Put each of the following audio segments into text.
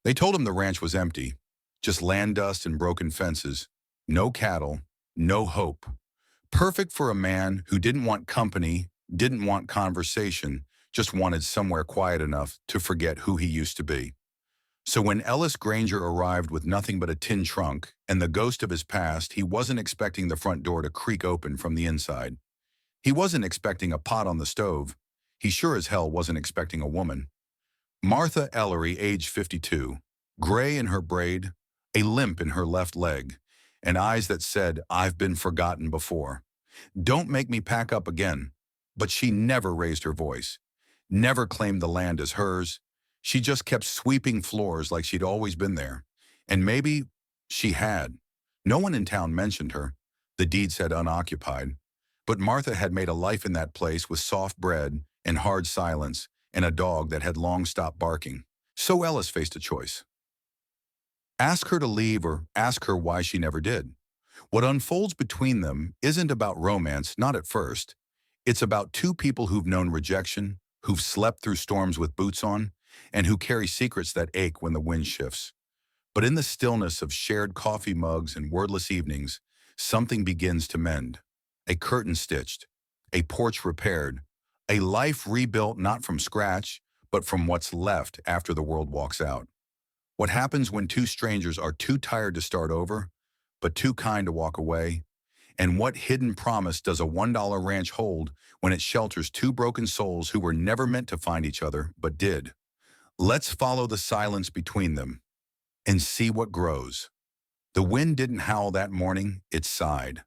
They told him the ranch was empty, just land dust and broken fences, no cattle, no hope. Perfect for a man who didn't want company, didn't want conversation, just wanted somewhere quiet enough to forget who he used to be. So when Ellis Granger arrived with nothing but a tin trunk and the ghost of his past, he wasn't expecting the front door to creak open from the inside. He wasn't expecting a pot on the stove. He sure as hell wasn't expecting a woman. Martha Ellery, age 52, gray in her braid, a limp in her left leg, and eyes that said, "I've been forgotten before. Don't make me pack up again." But she never raised her voice, never claimed the land as hers. She just kept sweeping floors like she'd always been there. And maybe she had. No one in town mentioned her. The deed said unoccupied. But Martha had made a life in that place with soft bread and hard silence and a dog that had long stopped barking. So Ellis faced a choice. Ask her to leave or ask her why she never did. What unfolds between them isn't about romance, not at first. It's about two people who've known rejection, who've slept through storms with boots on, and who carry secrets that ache when the wind shifts. But in the stillness of shared coffee mugs and wordless evenings, something begins to mend. A curtain stitched, a porch repaired, a life rebuilt not from scratch, but from what's left after the world walks out. What happens when two strangers are too tired to start over, but too kind to walk away? And what hidden promise does a $1 ranch hold when it shelters two broken souls who were never meant to find each other, but did? Let's follow the silence between them and see what grows. The wind didn't howl that morning, it sighed.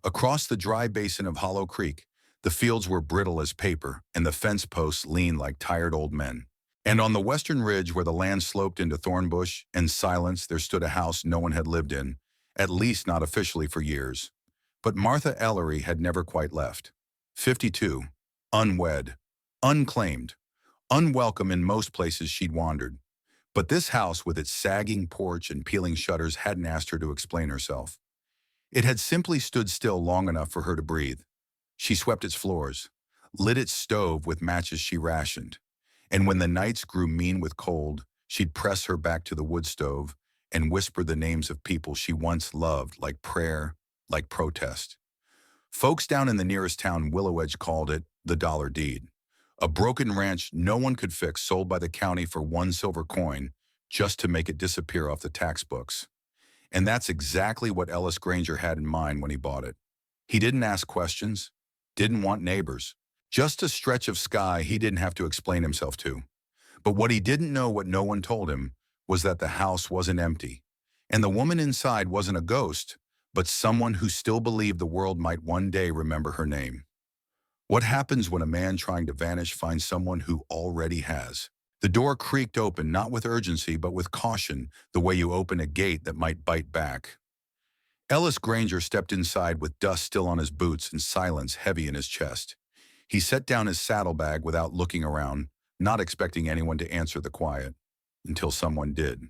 Across the dry basin of Hollow Creek, the fields were brittle as paper and the fence posts leaned like tired old men. And on the western ridge where the land sloped into thornbush and silence, there stood a house no one had lived in, at least not officially for years. But Martha Ellery had never quite left. 52, unwed, unclaimed, unwelcome in most places she'd wandered. But this house with its sagging porch and peeling shutters hadn't asked her to explain herself. It had simply stood still long enough for her to breathe. She swept its floors, lit its stove with matches she rationed, and when the nights grew mean with cold, she'd press her back to the wood stove and whisper the names of people she once loved, like prayer, like protest. Folks down in the nearest town, Willow Edge, called it the dollar deed. A broken ranch no one could fix, sold by the county for one silver coin just to make it disappear off the tax books. And that's exactly what Ellis Granger had in mind when he bought it. He didn't ask questions, didn't want neighbors, just a stretch of sky he didn't have to explain himself to. But what he didn't know, what no one told him, was that the house wasn't empty. And the woman inside wasn't a ghost, but someone who still believed the world might one day remember her name. What happens when a man trying to vanish finds someone who already has? The door creaked open, not with urgency, but with caution, the way you open a gate that might bite back. Ellis Granger stepped inside with dust still on his boots and silence heavy in his chest. He set down his saddlebag without looking around, not expecting anyone to answer the quiet, until someone did.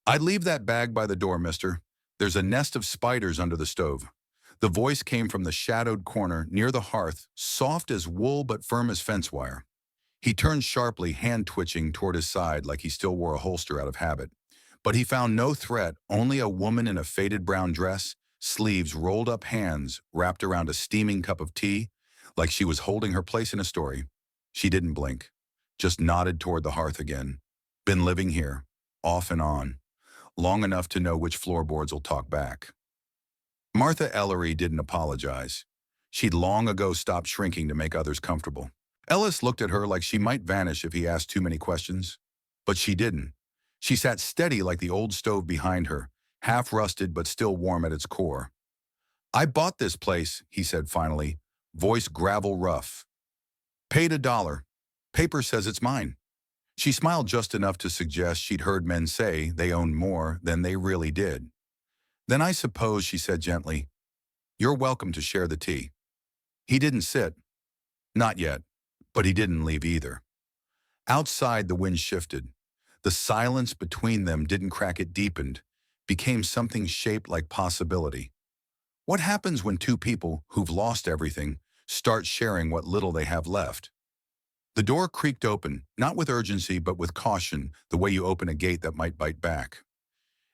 "I'd leave that bag by the door, mister. There's a nest of spiders under the stove." The voice came from the shadowed corner near the hearth, soft as wool but firm as fence wire. He turned sharply, hand twitching toward his side like he still wore a holster out of habit. But he found no threat, only a woman in a faded brown dress, sleeves rolled up, hands wrapped around a steaming cup of tea, like she was holding her place in a story. She didn't blink, just nodded toward the hearth again. "Been living here, off and on, long enough to know which floorboards will talk back." Martha Ellery didn't apologize. She'd long ago stopped shrinking to make others comfortable. Ellis looked at her like she might vanish if he asked too many questions. But she didn't. She sat steady like the old stove behind her, half rusted but still warm at its core. "I bought this place," he said finally, voice gravel rough. "Paid $1. Paper says it's mine." She smiled just enough to suggest she'd heard men say they owned more than they really did. "Then I suppose," she said gently, "you're welcome to share the tea." He didn't sit. Not yet. But he didn't leave either. Outside, the wind shifted. The silence between them didn't crack, it deepened, became something shaped like possibility. What happens when two people who've lost everything start sharing what little they have left? The door creaked open, not with urgency but with caution, the way you open a gate that might bite back.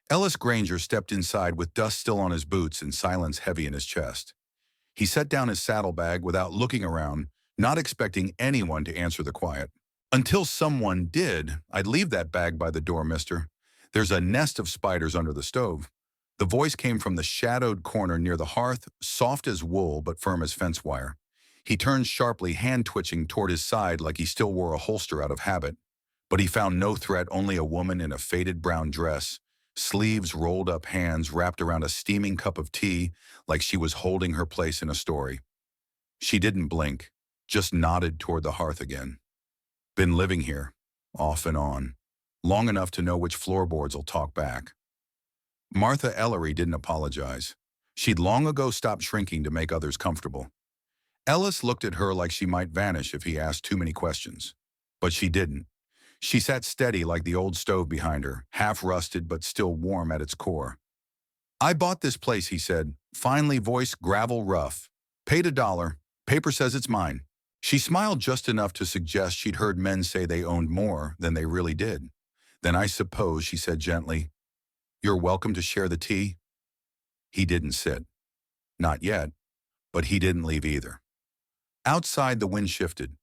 Ellis Granger stepped inside with dust still on his boots and silence heavy in his chest. He set down his saddlebag without looking around, not expecting anyone to answer the quiet. Until someone did. "I'd leave that bag by the door, mister. There's a nest of spiders under the stove." The voice came from the shadowed corner near the hearth, soft as wool but firm as fence wire. He turned sharply, hand twitching toward his side like he still wore a holster out of habit. But he found no threat, only a woman in a faded brown dress, sleeves rolled up, hands wrapped around a steaming cup of tea like she was holding her place in a story. She didn't blink, just nodded toward the hearth again. "Been living here, off and on, long enough to know which floorboards will talk back." Martha Ellery didn't apologize. She'd long ago stopped shrinking to make others comfortable. Ellis looked at her like she might vanish if he asked too many questions. But she didn't. She sat steady like the old stove behind her, half rusted but still warm at its core. "I bought this place," he said, finally, voice gravel rough. "Paid $1. Paper says it's mine." She smiled just enough to suggest she'd heard men say they owned more than they really did. "Then I suppose," she said gently, "you're welcome to share the tea." He didn't sit. Not yet, but he didn't leave either. Outside, the wind shifted.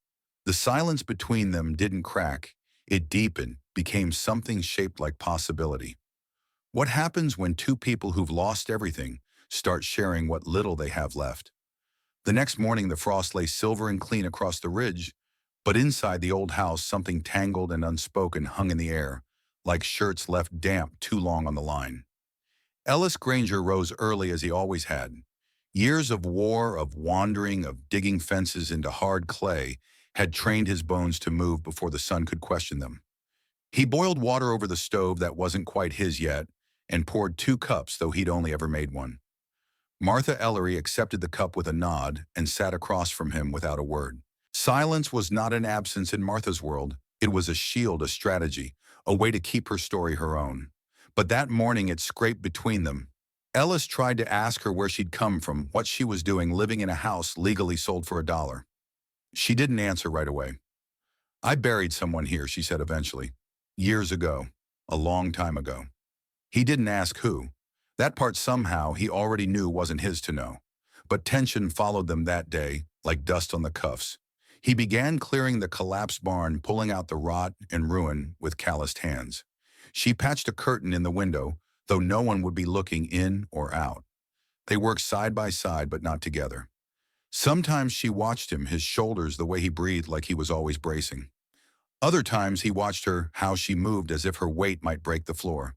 The silence between them didn't crack. It deepened, became something shaped like possibility. What happens when two people who've lost everything start sharing what little they have left? The next morning, the frost lay silver and clean across the ridge, but inside the old house, something tangled and unspoken hung in the air, like shirts left damp too long on the line. Ellis Granger rose early as he always had. Years of war, of wandering, of digging fences into hard clay had trained his bones to move before the sun could question them. He boiled water over the stove that wasn't quite his yet and poured 2 cups, though he'd only ever made one. Martha Ellery accepted the cup with a nod and sat across from him without a word. Silence was not an absence in Martha's world. It was a shield, a strategy, a way to keep her story her own. But that morning it scraped between them. Ellis tried to ask her where she'd come from, what she was doing living in a house legally sold for $1. She didn't answer right away. "I buried someone here," she said eventually. "Years ago. A long time ago." He didn't ask who. That part somehow he already knew wasn't his to know. But tension followed them that day, like dust on the cuffs. He began clearing the collapsed barn, pulling out the rot and ruin with calloused hands. She patched a curtain in the window, though no one would be looking in or out. They worked side by side, but not together. Sometimes she watched him, his shoulders, the way he breathed like he was always bracing. Other times he watched her, how she moved as if her weight might break the floor.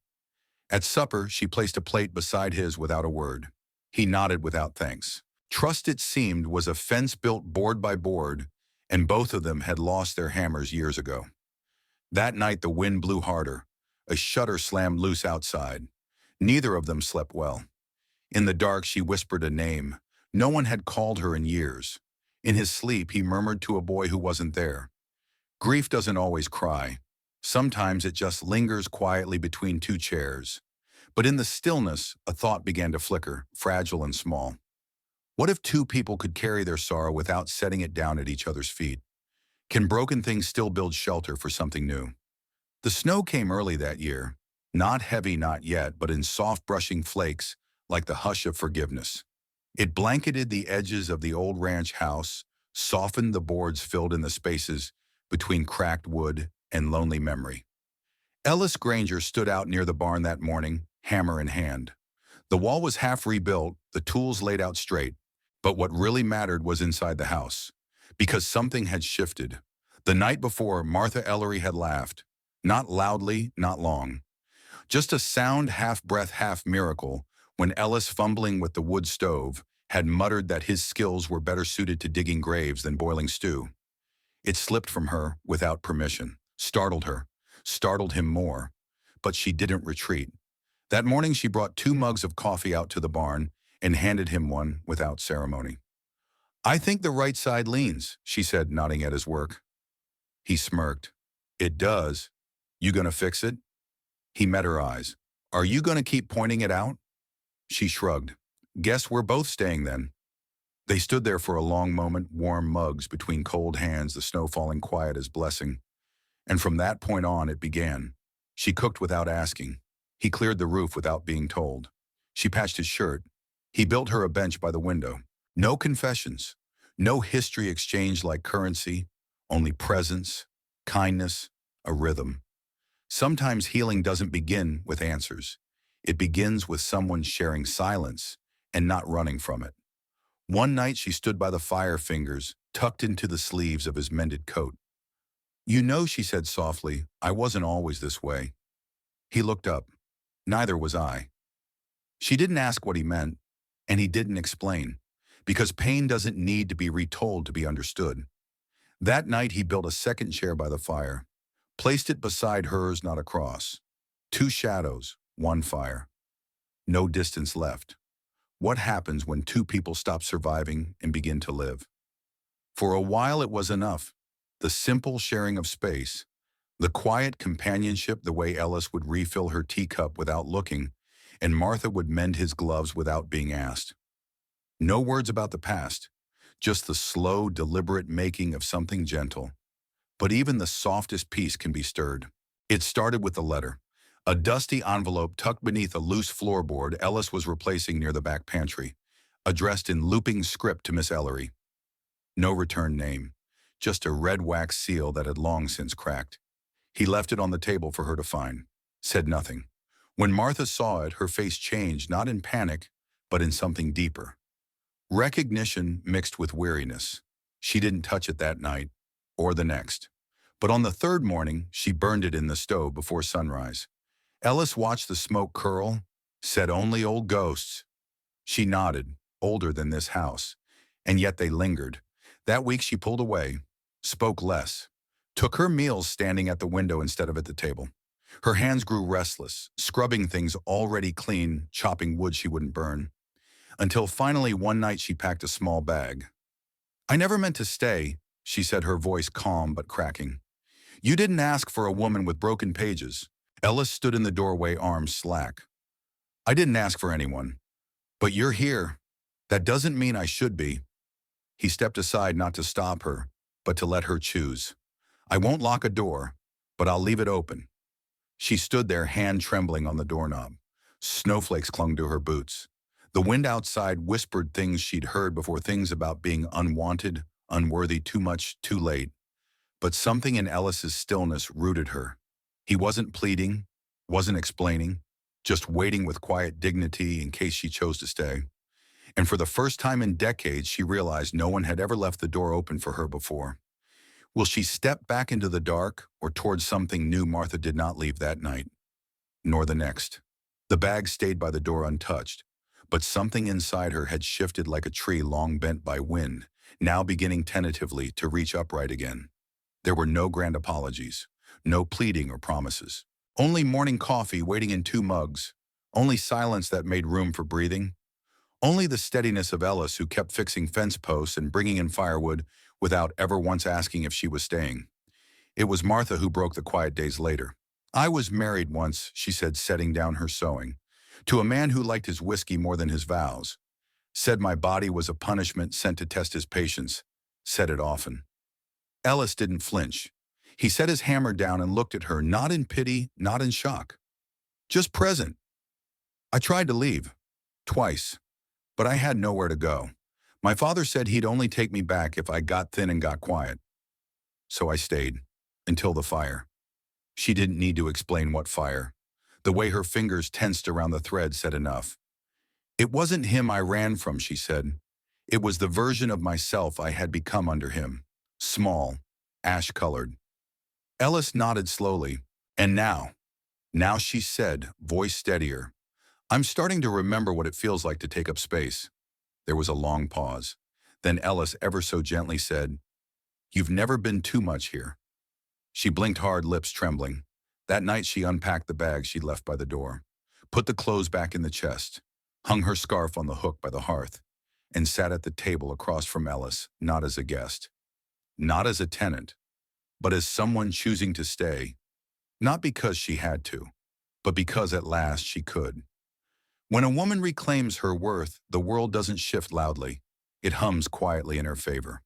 At supper, she placed a plate beside his without a word. He nodded without thanks. Trust, it seemed, was a fence built board by board, and both of them had lost their hammers years ago. That night the wind blew harder. A shutter slammed loose outside. Neither of them slept well. In the dark, she whispered a name. No one had called her in years. In his sleep, he murmured to a boy who wasn't there. Grief doesn't always cry. Sometimes it just lingers quietly between 2 chairs. But in the stillness, a thought began to flicker, fragile and small. What if 2 people could carry their sorrow without setting it down at each other's feet? Can broken things still build shelter for something new? The snow came early that year. Not heavy, not yet, but in soft brushing flakes, like the hush of forgiveness. It blanketed the edges of the old ranch house, softened the boards filled in the spaces between cracked wood and lonely memory. Ellis Granger stood out near the barn that morning, hammer in hand. The wall was half rebuilt, the tools laid out straight. But what really mattered was inside the house. Because something had shifted. The night before, Martha Ellery had laughed. Not loudly, not long. Just a sound, half-breath, half-miracle, when Ellis, fumbling with the wood stove, had muttered that his skills were better suited to digging graves than boiling stew. It slipped from her without permission, startled her, startled him more, but she didn't retreat. That morning she brought 2 mugs of coffee out to the barn and handed him one without ceremony. "I think the right side leans," she said, nodding at his work. He smirked. "It does. You gonna fix it?" He met her eyes. "Are you gonna keep pointing it out?" She shrugged. "Guess we're both staying then." They stood there for a long moment, warm mugs between cold hands, the snow falling quiet as blessing. And from that point on, it began. She cooked without asking. He cleared the roof without being told. She patched his shirt. He built her a bench by the window. No confessions. No history exchanged like currency. Only presence, kindness, a rhythm. Sometimes healing doesn't begin with answers. It begins with someone sharing silence and not running from it. One night she stood by the fire, fingers tucked into the sleeves of his mended coat. "You know," she said softly, "I wasn't always this way." He looked up. Neither was I. She didn't ask what he meant, and he didn't explain, because pain doesn't need to be retold to be understood. That night he built a second chair by the fire, placed it beside hers, not across. Two shadows, one fire. No distance left. What happens when two people stop surviving and begin to live? For a while it was enough. The simple sharing of space, the quiet companionship, the way Ellis would refill her teacup without looking, and Martha would mend his gloves without being asked. No words about the past, just the slow, deliberate making of something gentle. But even the softest piece can be stirred. It started with a letter. A dusty envelope tucked beneath a loose floorboard Ellis was replacing near the back pantry, addressed in looping script to Miss Ellery. No return name, just a red wax seal that had long since cracked. He left it on the table for her to find, said nothing. When Martha saw it, her face changed, not in panic, but in something deeper. Recognition mixed with weariness. She didn't touch it that night, or the next. But on the third morning, she burned it in the stove before sunrise. Ellis watched the smoke curl, said only old ghosts. She nodded, older than this house. And yet they lingered. That week she pulled away, spoke less, took her meals standing at the window instead of at the table. Her hands grew restless, scrubbing things already clean, chopping wood she wouldn't burn. Until finally one night she packed a small bag. "I never meant to stay," she said, her voice calm but cracking. "You didn't ask for a woman with broken pages." Ellis stood in the doorway, arms slack. "I didn't ask for anyone. But you're here. That doesn't mean I should be." He stepped aside, not to stop her, but to let her choose. "I won't lock a door, but I'll leave it open." She stood there, hand trembling on the doorknob. Snowflakes clung to her boots. The wind outside whispered things she'd heard before, things about being unwanted, unworthy, too much, too late. But something in Ellis's stillness rooted her. He wasn't pleading, wasn't explaining, just waiting with quiet dignity in case she chose to stay. And for the first time in decades, she realized no one had ever left the door open for her before. Will she step back into the dark or towards something new? Martha did not leave that night, nor the next. The bag stayed by the door untouched, but something inside her had shifted like a tree long bent by wind, now beginning tentatively to reach upright again. There were no grand apologies, no pleading or promises. Only morning coffee waiting in two mugs, only silence that made room for breathing, only the steadiness of Ellis, who kept fixing fence posts and bringing in firewood without ever once asking if she was staying. It was Martha who broke the quiet days later. "I was married once," she said, setting down her sewing, "to a man who liked his whiskey more than his vows. Said my body was a punishment sent to test his patience. Said it often." Ellis didn't flinch. He set his hammer down and looked at her, not in pity, not in shock. Just present. "I tried to leave. Twice. But I had nowhere to go. My father said he'd only take me back if I got thin and got quiet. So I stayed. Until the fire." She didn't need to explain what fire. The way her fingers tensed around the thread said enough. "It wasn't him I ran from," she said. "It was the version of myself I had become under him. Small, ash-colored." Ellis nodded slowly. "And now," she said, voice steadier, "I'm starting to remember what it feels like to take up space." There was a long pause. Then Ellis ever so gently said, "You've never been too much here." She blinked hard, lips trembling. That night she unpacked the bag she'd left by the door, put the clothes back in the chest, hung her scarf on the hook by the hearth, and sat at the table across from Ellis, not as a guest, not as a tenant, but as someone choosing to stay, not because she had to, but because at last she could. When a woman reclaims her worth, the world doesn't shift loudly. It hums quietly in her favor.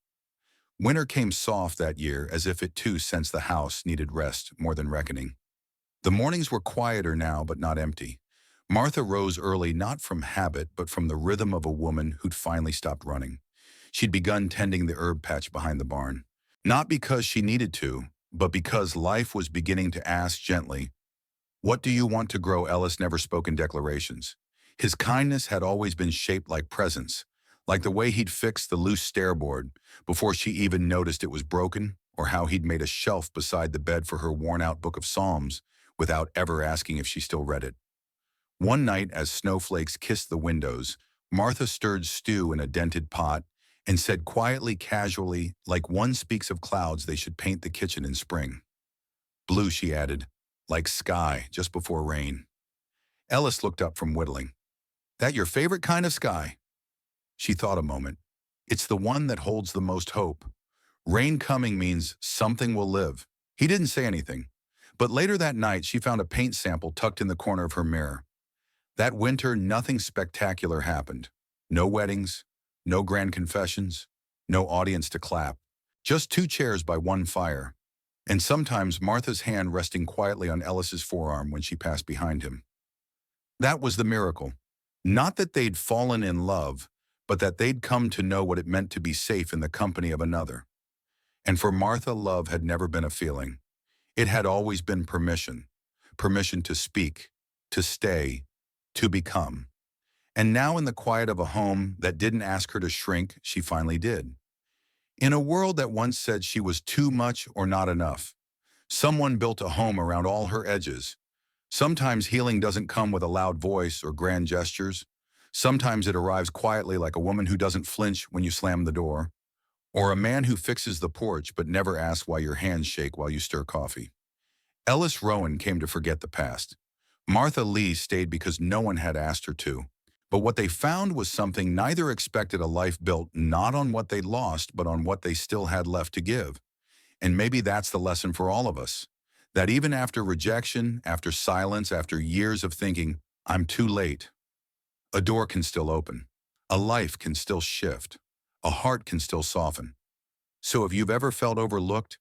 Winter came soft that year, as if it too sensed the house needed rest more than reckoning. The mornings were quieter now, but not empty. Martha rose early not from habit, but from the rhythm of a woman who'd finally stopped running. She'd begun tending the herb patch behind the barn. Not because she needed to, but because life was beginning to ask gently, "What do you want to grow?" Ellis never spoke in declarations. His kindness had always been shaped like presence, like the way he'd fixed the loose stairboard before she even noticed it was broken, or how he'd made a shelf beside the bed for her worn-out book of Psalms without ever asking if she still read it. One night, as snowflakes kissed the windows, Martha stirred stew in a dented pot and said quietly, casually, like one speaks of clouds they should paint the kitchen in spring. "Blue," she added, "like sky just before rain." Ellis looked up from whittling. "That your favorite kind of sky?" She thought a moment. "It's the one that holds the most hope. Rain coming means something will live." He didn't say anything, but later that night she found a paint sample tucked in the corner of her mirror. That winter, nothing spectacular happened. No weddings, no grand confessions, no audience to clap. Just two chairs by one fire, and sometimes Martha's hand resting quietly on Ellis's forearm when she passed behind him. That was the miracle. Not that they'd fallen in love, but that they'd come to know what it meant to be safe in the company of another. And for Martha, love had never been a feeling. It had always been permission. Permission to speak, to stay, to become. And now, in the quiet of a home that didn't ask her to shrink, she finally did. In a world that once said she was too much or not enough, someone built a home around all her edges. Sometimes healing doesn't come with a loud voice or grand gestures. Sometimes it arrives quietly, like a woman who doesn't flinch when you slam the door, or a man who fixes the porch but never asks why your hands shake while you stir coffee. Ellis Rowan came to forget the past. Martha Lee stayed because no one had asked her to. But what they found was something neither expected: a life built not on what they'd lost, but on what they still had left to give. And maybe that's the lesson for all of us. That even after rejection, after silence, after years of thinking, "I'm too late," a door can still open. A life can still shift. A heart can still soften. So if you've ever felt overlooked,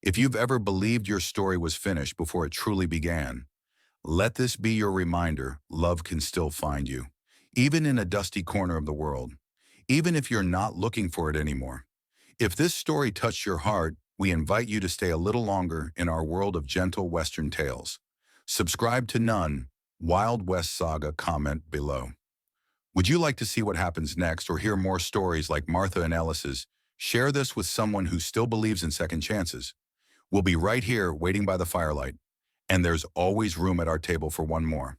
if you've ever believed your story was finished before it truly began, let this be your reminder: love can still find you, even in a dusty corner of the world, even if you're not looking for it anymore. If this story touched your heart, we invite you to stay a little longer in our world of gentle Western tales. Subscribe to None, Wild West Saga, comment below. Would you like to see what happens next, or hear more stories like Martha and Ellis's? Share this with someone who still believes in second chances. We'll be right here waiting by the firelight, and there's always room at our table for one more.